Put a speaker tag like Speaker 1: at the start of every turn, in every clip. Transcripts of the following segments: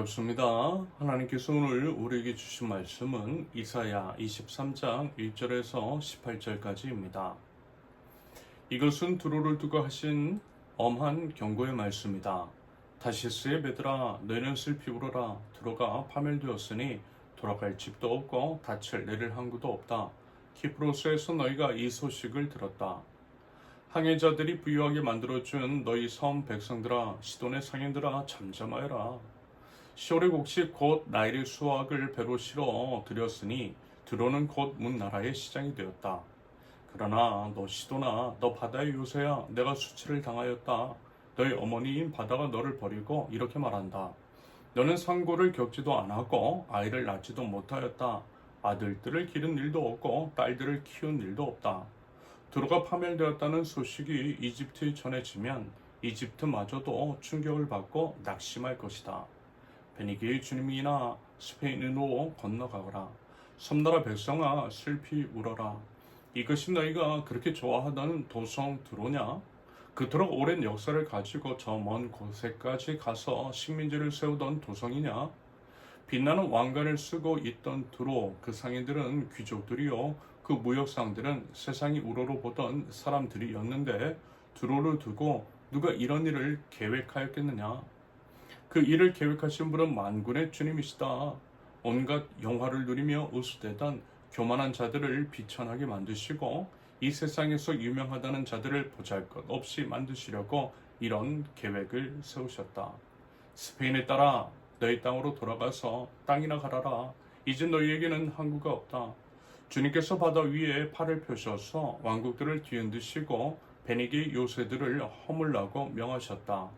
Speaker 1: 반갑습니다. 하나님께서 오늘 우리에게 주신 말씀은 이사야 23장 1절에서 18절까지입니다. 이것은 두로를 두고 하신 엄한 경고의 말씀이다. 다시스의 베드라, 너희는 슬피 울어라. 두로가 파멸되었으니 돌아갈 집도 없고 닻을 내릴 항구도 없다. 키프로스에서 너희가 이 소식을 들었다. 항해자들이 부유하게 만들어준 너희 섬 백성들아, 시돈의 상인들아, 잠잠하여라. 시올의 곡식 곧 나일의 수확을 배로 실어 들였으니 드로는 곧 문 나라의 시장이 되었다. 그러나 너 시도나 너 바다의 요새야, 내가 수치를 당하였다. 너희 어머니인 바다가 너를 버리고 이렇게 말한다. 너는 상고를 겪지도 않았고 아이를 낳지도 못하였다. 아들들을 기른 일도 없고 딸들을 키운 일도 없다. 드로가 파멸되었다는 소식이 이집트에 전해지면 이집트마저도 충격을 받고 낙심할 것이다. 베니게의 주님이나 스페인으로 건너가거라. 섬나라 백성아, 슬피 울어라. 이것이 너희가 그렇게 좋아하다는 도성 드로냐? 그토록 오랜 역사를 가지고 저 먼 곳에까지 가서 식민지를 세우던 도성이냐? 빛나는 왕관을 쓰고 있던 드로, 그 상인들은 귀족들이요, 그 무역상들은 세상이 우러러 보던 사람들이었는데 드로를 두고 누가 이런 일을 계획하였겠느냐? 그 일을 계획하신 분은 만군의 주님이시다. 온갖 영화를 누리며 으스대던 교만한 자들을 비천하게 만드시고 이 세상에서 유명하다는 자들을 보잘것없이 만드시려고 이런 계획을 세우셨다. 스페인에 따라 너희 땅으로 돌아가서 땅이나 갈아라. 이제 너희에게는 항구가 없다. 주님께서 바다 위에 팔을 펴셔서 왕국들을 뒤흔드시고 베니게 요새들을 허물라고 명하셨다.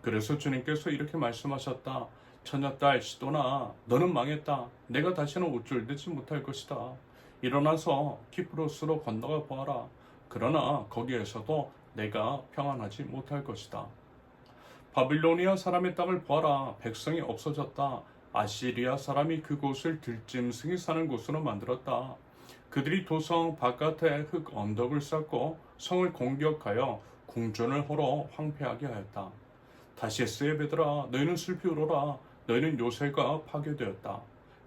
Speaker 1: 그래서 주님께서 이렇게 말씀하셨다. 처녀딸 시도나 너는 망했다. 내가 다시는 우쭐대지 못할 것이다. 일어나서 키프로스로 건너가 보아라. 그러나 거기에서도 내가 평안하지 못할 것이다. 바빌로니아 사람의 땅을 보아라. 백성이 없어졌다. 아시리아 사람이 그곳을 들짐승이 사는 곳으로 만들었다. 그들이 도성 바깥에 흙 언덕을 쌓고 성을 공격하여 궁전을 헐어 황폐하게 하였다. 다시스의 베드라, 너희는 슬피 울어라. 너희는 요새가 파괴되었다.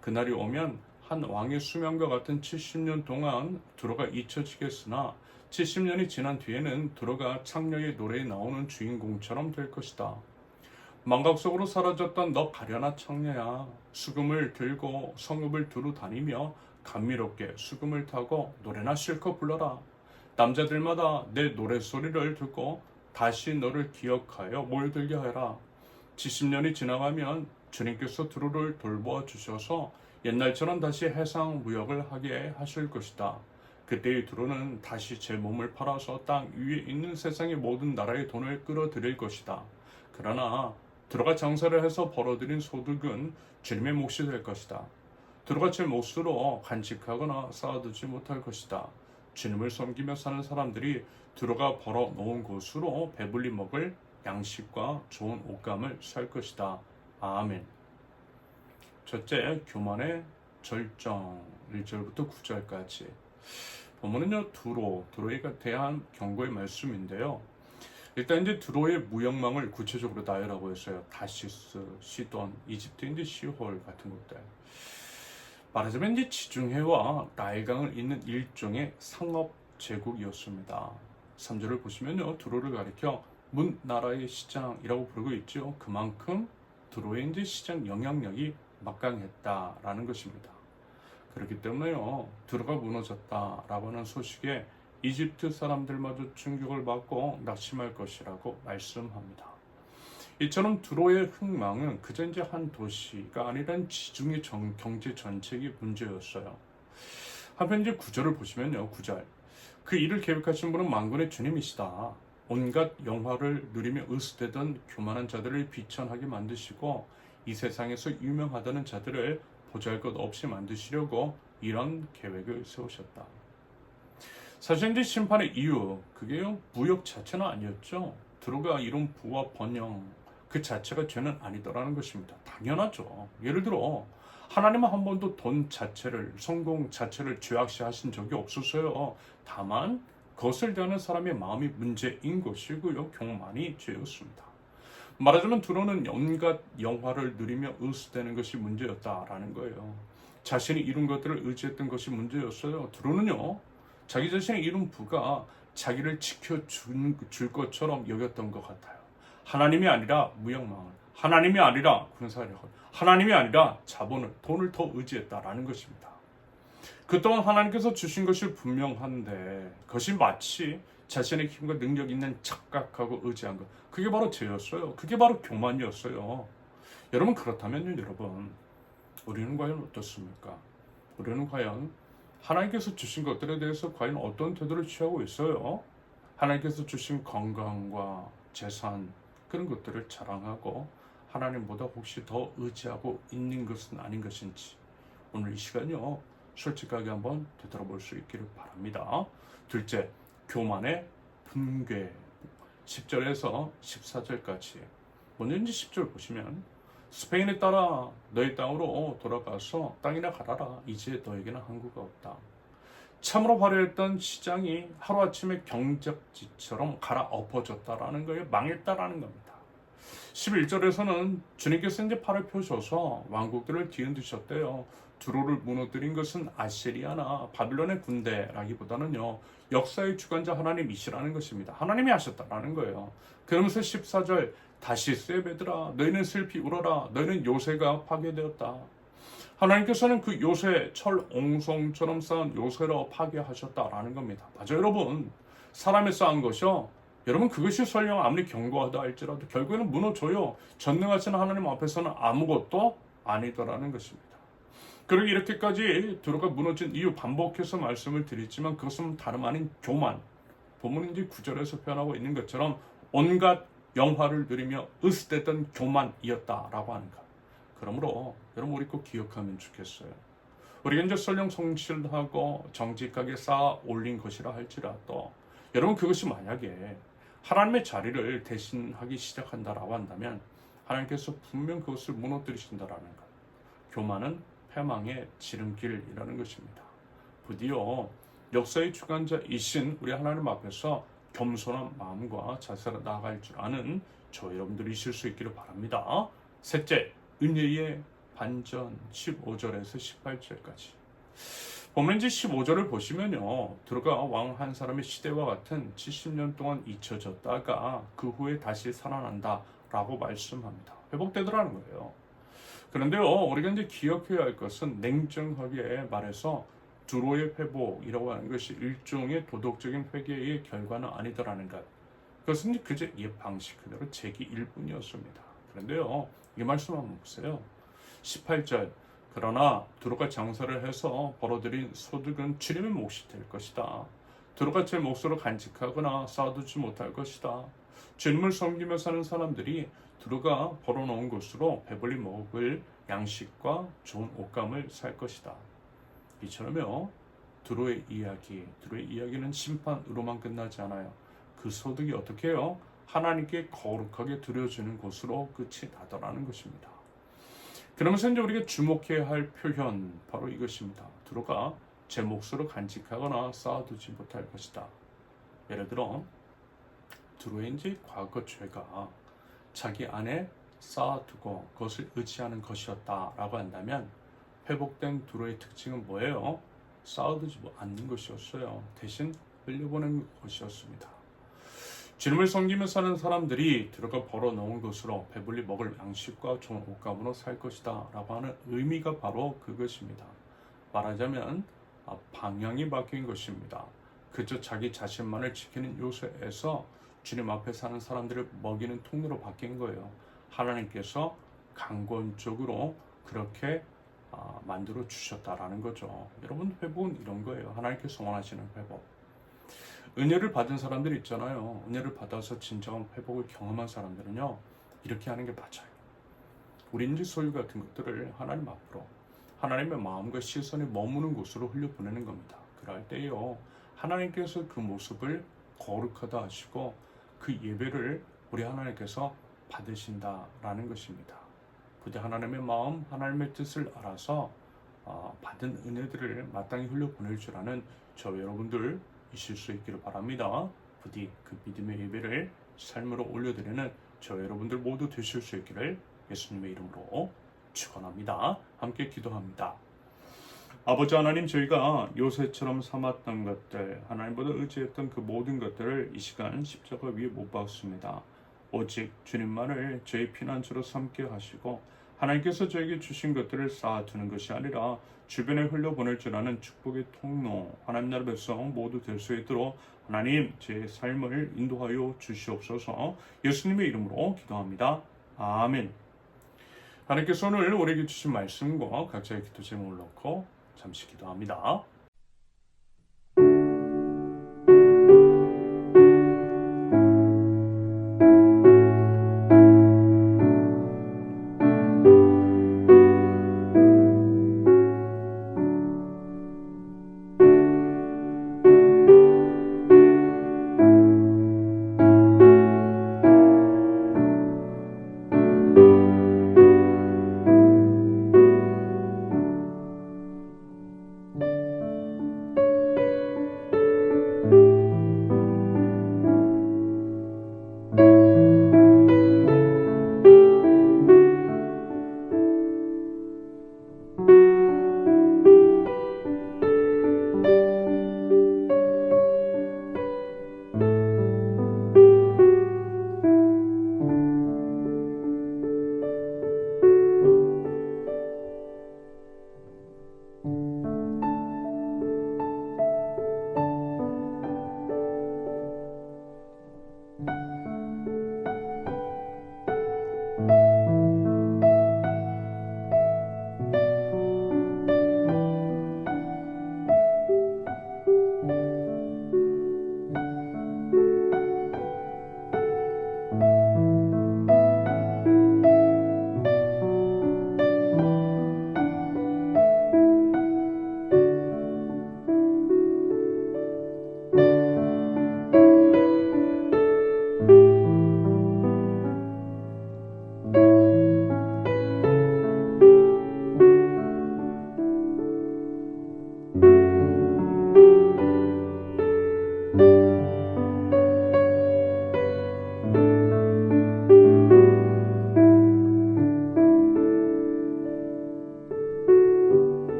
Speaker 1: 그날이 오면 한 왕의 수명과 같은 70년 동안 두로가 잊혀지겠으나 70년이 지난 뒤에는 두로가 창녀의 노래에 나오는 주인공처럼 될 것이다. 망각 속으로 사라졌던 너 가련한 창녀야. 수금을 들고 성읍을 두루 다니며 감미롭게 수금을 타고 노래나 실컷 불러라. 남자들마다 내 노랫소리를 듣고 다시 너를 기억하여 모여들게 하라. 70년이 지나가면 주님께서 두루를 돌보아 주셔서 옛날처럼 다시 해상 무역을 하게 하실 것이다. 그때의 두루는 다시 제 몸을 팔아서 땅 위에 있는 세상의 모든 나라의 돈을 끌어들일 것이다. 그러나 두루가 장사를 해서 벌어들인 소득은 주님의 몫이 될 것이다. 두루가 제 몫으로 간직하거나 쌓아두지 못할 것이다. 주님을 섬기며 사는 사람들이 두루가 벌어 놓은 곳으로 배불리 먹을 양식과 좋은 옷감을 살 것이다. 아멘. 첫째, 교만의 절정. 1절부터 9절까지. 본문은요, 두로에 대한 경고의 말씀인데요. 일단 이제 두로의 무역망을 구체적으로 나열하고 있어요. 다시스, 시돈, 이집트인데 시홀 같은 곳들. 말하자면 이제 지중해와 나일강을 잇는 일종의 상업 제국이었습니다. 3절을 보시면요, 두로를 가리켜 문 나라의 시장이라고 부르고 있죠. 그만큼 두로의 이제 시장 영향력이 막강했다라는 것입니다. 그렇기 때문에요, 두로가 무너졌다라고 하는 소식에 이집트 사람들마저 충격을 받고 낙심할 것이라고 말씀합니다. 이처럼 두로의 흥망은 그저 이제 한 도시가 아니라 지중해 경제 전체의 문제였어요. 한편 이제 9절을 보시면요, 9절. 그 일을 계획하신 분은 만군의 주님이시다. 온갖 영화를 누리며 으스대던 교만한 자들을 비천하게 만드시고 이 세상에서 유명하다는 자들을 보잘것없이 만드시려고 이런 계획을 세우셨다. 사실 이제 심판의 이유, 그게요, 무역 자체는 아니었죠. 두로가 이룬 부와 번영, 그 자체가 죄는 아니더라는 것입니다. 당연하죠. 예를 들어 하나님은 한 번도 돈 자체를, 성공 자체를 죄악시하신 적이 없었어요. 다만 그것을 대하는 사람의 마음이 문제인 것이고요, 교만이 죄였습니다. 말하자면 두로는 온갖 영화를 누리며 으스대는 것이 문제였다라는 거예요. 자신이 이룬 것들을 의지했던 것이 문제였어요. 두로는요, 자기 자신의 이룬 부가 자기를 지켜줄 것처럼 여겼던 것 같아요. 하나님이 아니라 무역망을, 하나님이 아니라 군사력을, 하나님이 아니라 자본을, 돈을 더 의지했다라는 것입니다. 그 또한 하나님께서 주신 것이 분명한데 그것이 마치 자신의 힘과 능력 있는 착각하고 의지한 것, 그게 바로 죄였어요. 그게 바로 교만이었어요. 여러분, 그렇다면요, 여러분, 우리는 과연 어떻습니까? 우리는 과연 하나님께서 주신 것들에 대해서 과연 어떤 태도를 취하고 있어요? 하나님께서 주신 건강과 재산, 그런 것들을 자랑하고 하나님보다 혹시 더 의지하고 있는 것은 아닌 것인지, 오늘 이 시간요, 솔직하게 한번 되돌아볼 수 있기를 바랍니다. 둘째, 교만의 분괴. 10절에서 14절까지. 먼저 10절 보시면, 스페인에 따라 너희 땅으로 돌아가서 땅이나 갈아라. 이제 너에게는 항구가 없다. 참으로 화려했던 시장이 하루아침에 경작지처럼 갈아엎어졌다라는 거예요. 망했다라는 겁니다. 11절에서는 주님께서 이제 팔을 펴셔서 왕국들을 뒤흔드셨대요. 두로를 무너뜨린 것은 아시리아나 바빌론의 군대라기보다는요, 역사의 주관자 하나님이시라는 것입니다. 하나님이 하셨다라는 거예요. 그러면서 14절, 다시 세베드라, 너희는 슬피 울어라. 너희는 요새가 파괴되었다. 하나님께서는 그 요새, 철 옹성처럼 쌓은 요새로 파괴하셨다라는 겁니다. 맞아요, 여러분. 사람이 쌓은 것이요, 여러분, 그것이 설령 아무리 견고하다 할지라도 결국에는 무너져요. 전능하신 하나님 앞에서는 아무것도 아니더라는 것입니다. 그리고 이렇게까지 두로가 무너진 이유 반복해서 말씀을 드리지만 그것은 다름 아닌 교만. 본문은 이제 9절에서 표현하고 있는 것처럼 온갖 영화를 누리며 으스댔던 교만이었다라고 하는 것. 그러므로 여러분, 우리 꼭 기억하면 좋겠어요. 우리가 이제 설령 성실하고 정직하게 쌓아 올린 것이라 할지라도 여러분, 그것이 만약에 하나님의 자리를 대신하기 시작한다라고 한다면 하나님께서 분명 그것을 무너뜨리신다라는 것. 교만은 패망의 지름길이라는 것입니다. 부디어 역사의 주관자이신 우리 하나님 앞에서 겸손한 마음과 자세로 나아갈 줄 아는 저 여러분들이실 수 있기를 바랍니다. 셋째, 은혜의 반전. 15절에서 18절까지. 보면 이제 15절을 보시면요, 두로가 왕 한 사람의 시대와 같은 70년 동안 잊혀졌다가 그 후에 다시 살아난다 라고 말씀합니다. 회복되더라는 거예요. 그런데요, 우리가 이제 기억해야 할 것은 냉정하게 말해서 두로의 회복이라고 하는 것이 일종의 도덕적인 회개의 결과는 아니더라는 것. 그것은 이제 그저 이 방식 그대로 제기일 뿐이었습니다. 그런데요, 이 말씀 한번 보세요. 18절, 그러나 두로가 장사를 해서 벌어들인 소득은 주님의 몫이 될 것이다. 두로가 제 몫으로 간직하거나 쌓아두지 못할 것이다. 주님을 섬기며 사는 사람들이 두로가 벌어놓은 것으로 배불리 먹을 양식과 좋은 옷감을 살 것이다. 이처럼요, 두로의 이야기는 심판으로만 끝나지 않아요. 그 소득이 어떻게 해요? 하나님께 거룩하게 드려지는 것으로 끝이 나더라는 것입니다. 그러면서 이제 우리가 주목해야 할 표현, 바로 이것입니다. 두로가 제 몫으로 간직하거나 쌓아두지 못할 것이다. 예를 들어 두로의 이제 과거 죄가 자기 안에 쌓아두고 그것을 의지하는 것이었다라고 한다면 회복된 두로의 특징은 뭐예요? 쌓아두지 않는 것이었어요. 대신 흘려보낸 것이었습니다. 주님을 섬기며 사는 사람들이 두로가 벌어놓은 것으로 배불리 먹을 양식과 좋은 옷감으로 살 것이다 라고 하는 의미가 바로 그것입니다. 말하자면 방향이 바뀐 것입니다. 그저 자기 자신만을 지키는 요새에서 주님 앞에 사는 사람들을 먹이는 통로로 바뀐 거예요. 하나님께서 강권적으로 그렇게 만들어 주셨다라는 거죠. 여러분, 회복은 이런 거예요. 하나님께서 원하시는 회복. 은혜를 받은 사람들 있잖아요. 은혜를 받아서 진정한 회복을 경험한 사람들은요, 이렇게 하는 게 맞아요. 우리 인지 소유 같은 것들을 하나님 앞으로, 하나님의 마음과 시선이 머무는 곳으로 흘려보내는 겁니다. 그럴 때요, 하나님께서 그 모습을 거룩하다 하시고 그 예배를 우리 하나님께서 받으신다라는 것입니다. 부디 하나님의 마음, 하나님의 뜻을 알아서 받은 은혜들을 마땅히 흘려보낼 줄 아는 저 여러분들 이실 수 있기를 바랍니다. 부디 그 믿음의 예배를 삶으로 올려드리는 저 여러분들 모두 되실 수 있기를 예수님의 이름으로 축원합니다. 함께 기도합니다. 아버지 하나님, 저희가 요새처럼 삼았던 것들, 하나님보다 의지했던 그 모든 것들을 이 시간 십자가 위에 못 박습니다. 오직 주님만을 저희 피난처로 삼게 하시고 하나님께서 저에게 주신 것들을 쌓아두는 것이 아니라 주변에 흘려보낼 줄 아는 축복의 통로, 하나님 나라 백성 모두 될 수 있도록 하나님 제 삶을 인도하여 주시옵소서. 예수님의 이름으로 기도합니다. 아멘. 하나님께서 오늘 우리에게 주신 말씀과 각자의 기도 제목을 놓고 잠시 기도합니다.